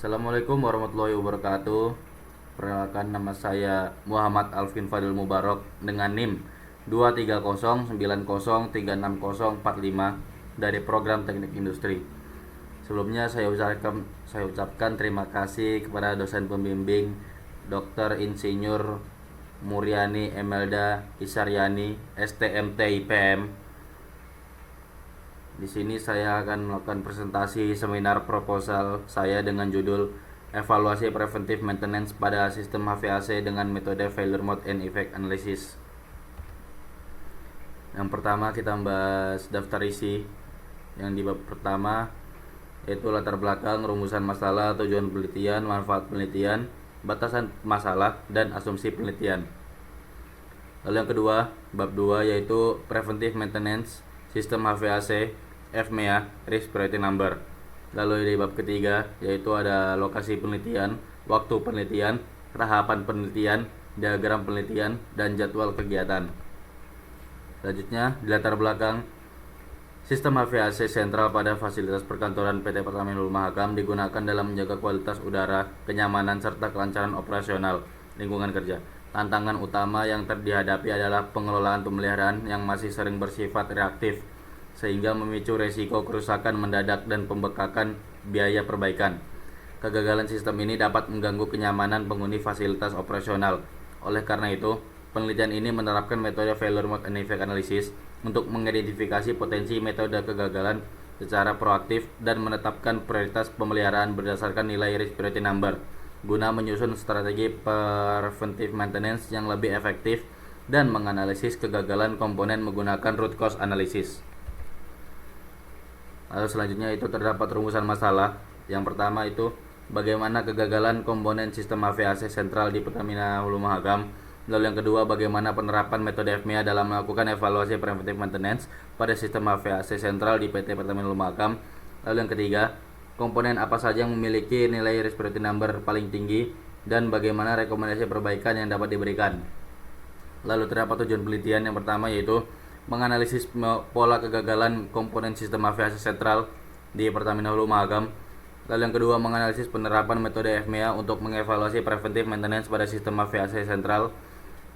Assalamualaikum warahmatullahi wabarakatuh. Perkenalkan, nama saya Muhammad Alvin Fadil Mubarok dengan NIM 23090360045 dari Program Teknik Industri. Sebelumnya saya ucapkan terima kasih kepada dosen pembimbing Dr. Insinyur Muryani Emelda Isaryani, STMT IPM. Di sini saya akan melakukan presentasi seminar proposal saya dengan judul Evaluasi Preventive Maintenance pada Sistem HVAC dengan metode Failure Mode and Effect Analysis. Yang pertama kita membahas daftar isi. Yang di bab pertama yaitu latar belakang, rumusan masalah, tujuan penelitian, manfaat penelitian, batasan masalah, dan asumsi penelitian. Lalu yang kedua, bab 2 yaitu Preventive Maintenance Sistem HVAC FMEA Risk Priority Number. Lalu di bab ketiga yaitu ada lokasi penelitian, waktu penelitian, tahapan penelitian, diagram penelitian, dan jadwal kegiatan. Selanjutnya di latar belakang, sistem HVAC sentral pada fasilitas perkantoran PT Pertamina Hulu Mahakam digunakan dalam menjaga kualitas udara, kenyamanan, serta kelancaran operasional lingkungan kerja. Tantangan utama yang dihadapi adalah pengelolaan pemeliharaan yang masih sering bersifat reaktif, sehingga memicu resiko kerusakan mendadak dan pembengkakan biaya perbaikan. Kegagalan sistem ini dapat mengganggu kenyamanan penghuni fasilitas operasional. Oleh karena itu, penelitian ini menerapkan metode Failure Mode and Effect Analysis untuk mengidentifikasi potensi metode kegagalan secara proaktif dan menetapkan prioritas pemeliharaan berdasarkan nilai Risk Priority Number guna menyusun strategi preventive maintenance yang lebih efektif dan menganalisis kegagalan komponen menggunakan root cause analysis. Lalu selanjutnya itu terdapat rumusan masalah. Yang pertama itu bagaimana kegagalan komponen sistem HVAC sentral di Pertamina Hulu Mahakam. Lalu yang kedua, bagaimana penerapan metode FMEA dalam melakukan evaluasi preventive maintenance pada sistem HVAC sentral di PT Pertamina Hulu Mahakam. Lalu yang ketiga, komponen apa saja yang memiliki nilai Risk Priority Number paling tinggi dan bagaimana rekomendasi perbaikan yang dapat diberikan. Lalu terdapat tujuan penelitian. Yang pertama yaitu menganalisis pola kegagalan komponen sistem HVAC sentral di Pertamina Hulu Mahakam. Lalu yang kedua, menganalisis penerapan metode FMEA untuk mengevaluasi preventive maintenance pada sistem HVAC sentral.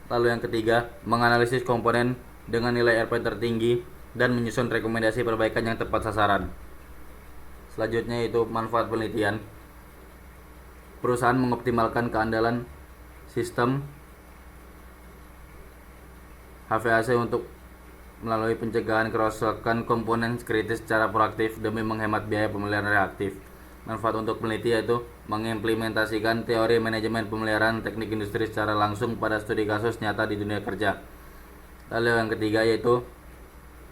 Lalu yang ketiga, menganalisis komponen dengan nilai RP tertinggi dan menyusun rekomendasi perbaikan yang tepat sasaran. Selanjutnya itu manfaat penelitian. Perusahaan mengoptimalkan keandalan sistem HVAC untuk melalui pencegahan kerusakan komponen kritis secara proaktif demi menghemat biaya pemeliharaan reaktif. Manfaat untuk peneliti yaitu mengimplementasikan teori manajemen pemeliharaan teknik industri secara langsung pada studi kasus nyata di dunia kerja. Lalu yang ketiga yaitu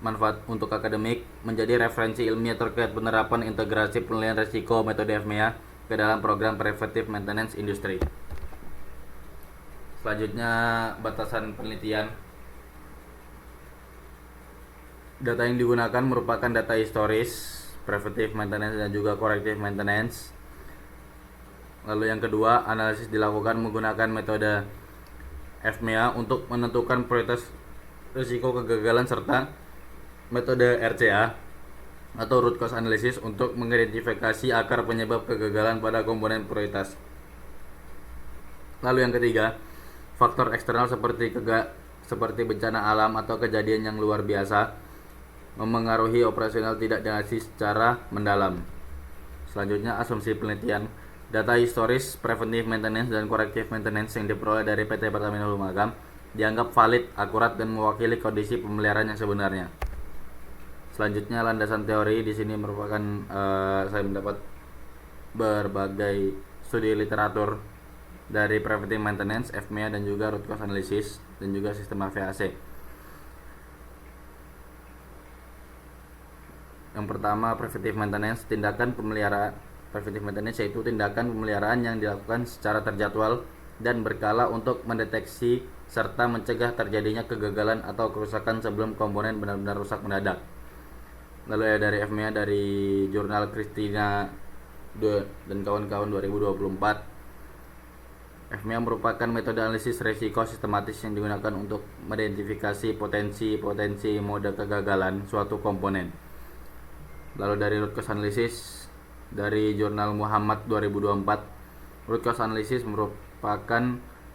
manfaat untuk akademik, menjadi referensi ilmiah terkait penerapan integrasi penilaian risiko metode FMEA ke dalam program preventive maintenance industri. Selanjutnya batasan penelitian. Data yang digunakan merupakan data historis, preventive maintenance dan juga corrective maintenance. Lalu yang kedua, analisis dilakukan menggunakan metode FMEA untuk menentukan prioritas risiko kegagalan serta metode RCA atau root cause analysis untuk mengidentifikasi akar penyebab kegagalan pada komponen prioritas. Lalu yang ketiga, faktor eksternal seperti bencana alam atau kejadian yang luar biasa memengaruhi operasional tidak dianalisis secara mendalam. Selanjutnya, asumsi penelitian. Data historis preventive maintenance dan corrective maintenance yang diperoleh dari PT Pertamina Hulu Mahakam dianggap valid, akurat, dan mewakili kondisi pemeliharaan yang sebenarnya. Selanjutnya, landasan teori. Di sini merupakan saya mendapat berbagai studi literatur dari preventive maintenance, FMEA, dan juga root cause analysis dan juga sistem HVAC. Yang pertama, preventive maintenance. Preventive maintenance yaitu tindakan pemeliharaan yang dilakukan secara terjadwal dan berkala untuk mendeteksi serta mencegah terjadinya kegagalan atau kerusakan sebelum komponen benar-benar rusak mendadak. Lalu dari FMEA, dari jurnal Christina dan kawan-kawan 2024, FMEA merupakan metode analisis risiko sistematis yang digunakan untuk mengidentifikasi potensi mode kegagalan suatu komponen. Lalu dari root cause analysis, dari jurnal Muhammad 2024. Root cause analysis merupakan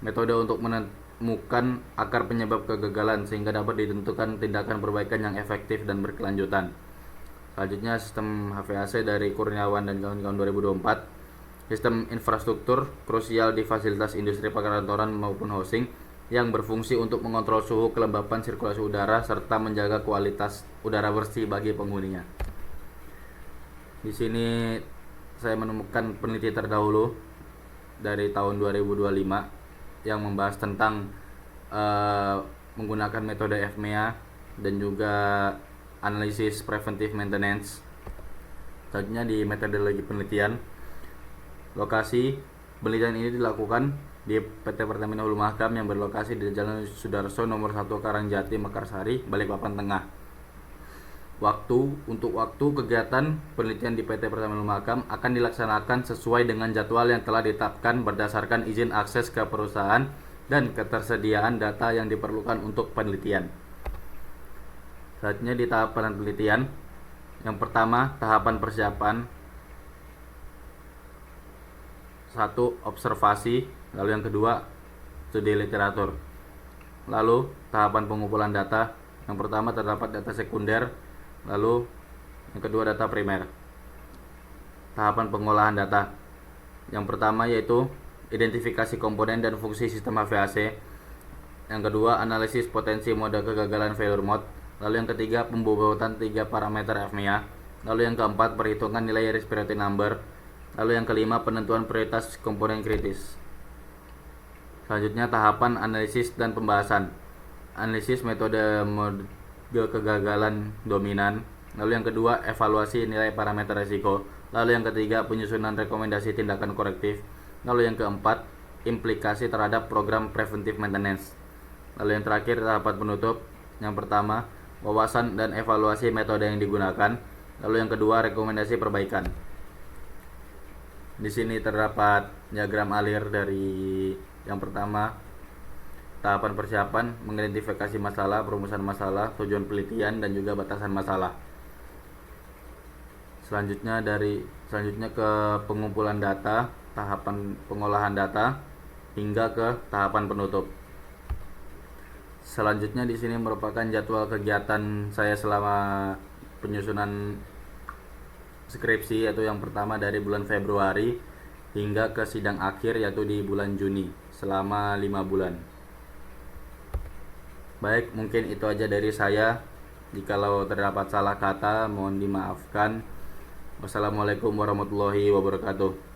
metode untuk menemukan akar penyebab kegagalan sehingga dapat ditentukan tindakan perbaikan yang efektif dan berkelanjutan. Selanjutnya sistem HVAC dari Kurniawan dan kawan-kawan 2024. Sistem infrastruktur krusial di fasilitas industri perkantoran maupun housing yang berfungsi untuk mengontrol suhu, kelembapan, sirkulasi udara serta menjaga kualitas udara bersih bagi penghuninya. Di sini saya menemukan peneliti terdahulu dari tahun 2025 yang membahas tentang menggunakan metode FMEA dan juga analisis preventive maintenance. Selanjutnya di metodologi penelitian, lokasi penelitian ini dilakukan di PT Pertamina Hulu Mahakam yang berlokasi di Jalan Sudarso nomor 1 Karangjati, Mekarsari, Balikpapan Tengah. Untuk waktu kegiatan penelitian di PT Pertamina Hulu Mahakam akan dilaksanakan sesuai dengan jadwal yang telah ditetapkan berdasarkan izin akses ke perusahaan dan ketersediaan data yang diperlukan untuk penelitian. Selanjutnya di tahapan penelitian, yang pertama tahapan persiapan, 1. Observasi, lalu yang kedua studi literatur. Lalu tahapan pengumpulan data, yang pertama terdapat data sekunder, lalu yang kedua data primer. Tahapan pengolahan data, yang pertama yaitu identifikasi komponen dan fungsi sistem HVAC, yang kedua analisis potensi mode kegagalan failure mode, lalu yang ketiga pembobotan 3 parameter FMEA, lalu yang keempat perhitungan nilai respiratory number, lalu yang kelima penentuan prioritas komponen kritis. Selanjutnya tahapan analisis dan pembahasan, analisis metode kegagalan dominan, lalu yang kedua evaluasi nilai parameter risiko, lalu yang ketiga penyusunan rekomendasi tindakan korektif, lalu yang keempat implikasi terhadap program preventive maintenance, lalu yang terakhir tahapan penutup, yang pertama wawasan dan evaluasi metode yang digunakan, lalu yang kedua rekomendasi perbaikan. Di sini terdapat diagram alir dari yang pertama tahapan persiapan, mengidentifikasi masalah, perumusan masalah, tujuan penelitian dan juga batasan masalah. Selanjutnya ke pengumpulan data, tahapan pengolahan data hingga ke tahapan penutup. Selanjutnya di sini merupakan jadwal kegiatan saya selama penyusunan skripsi, yaitu yang pertama dari bulan Februari hingga ke sidang akhir yaitu di bulan Juni selama 5 bulan. Baik, mungkin itu aja dari saya. Jikalau terdapat salah kata mohon dimaafkan. Wassalamualaikum warahmatullahi wabarakatuh.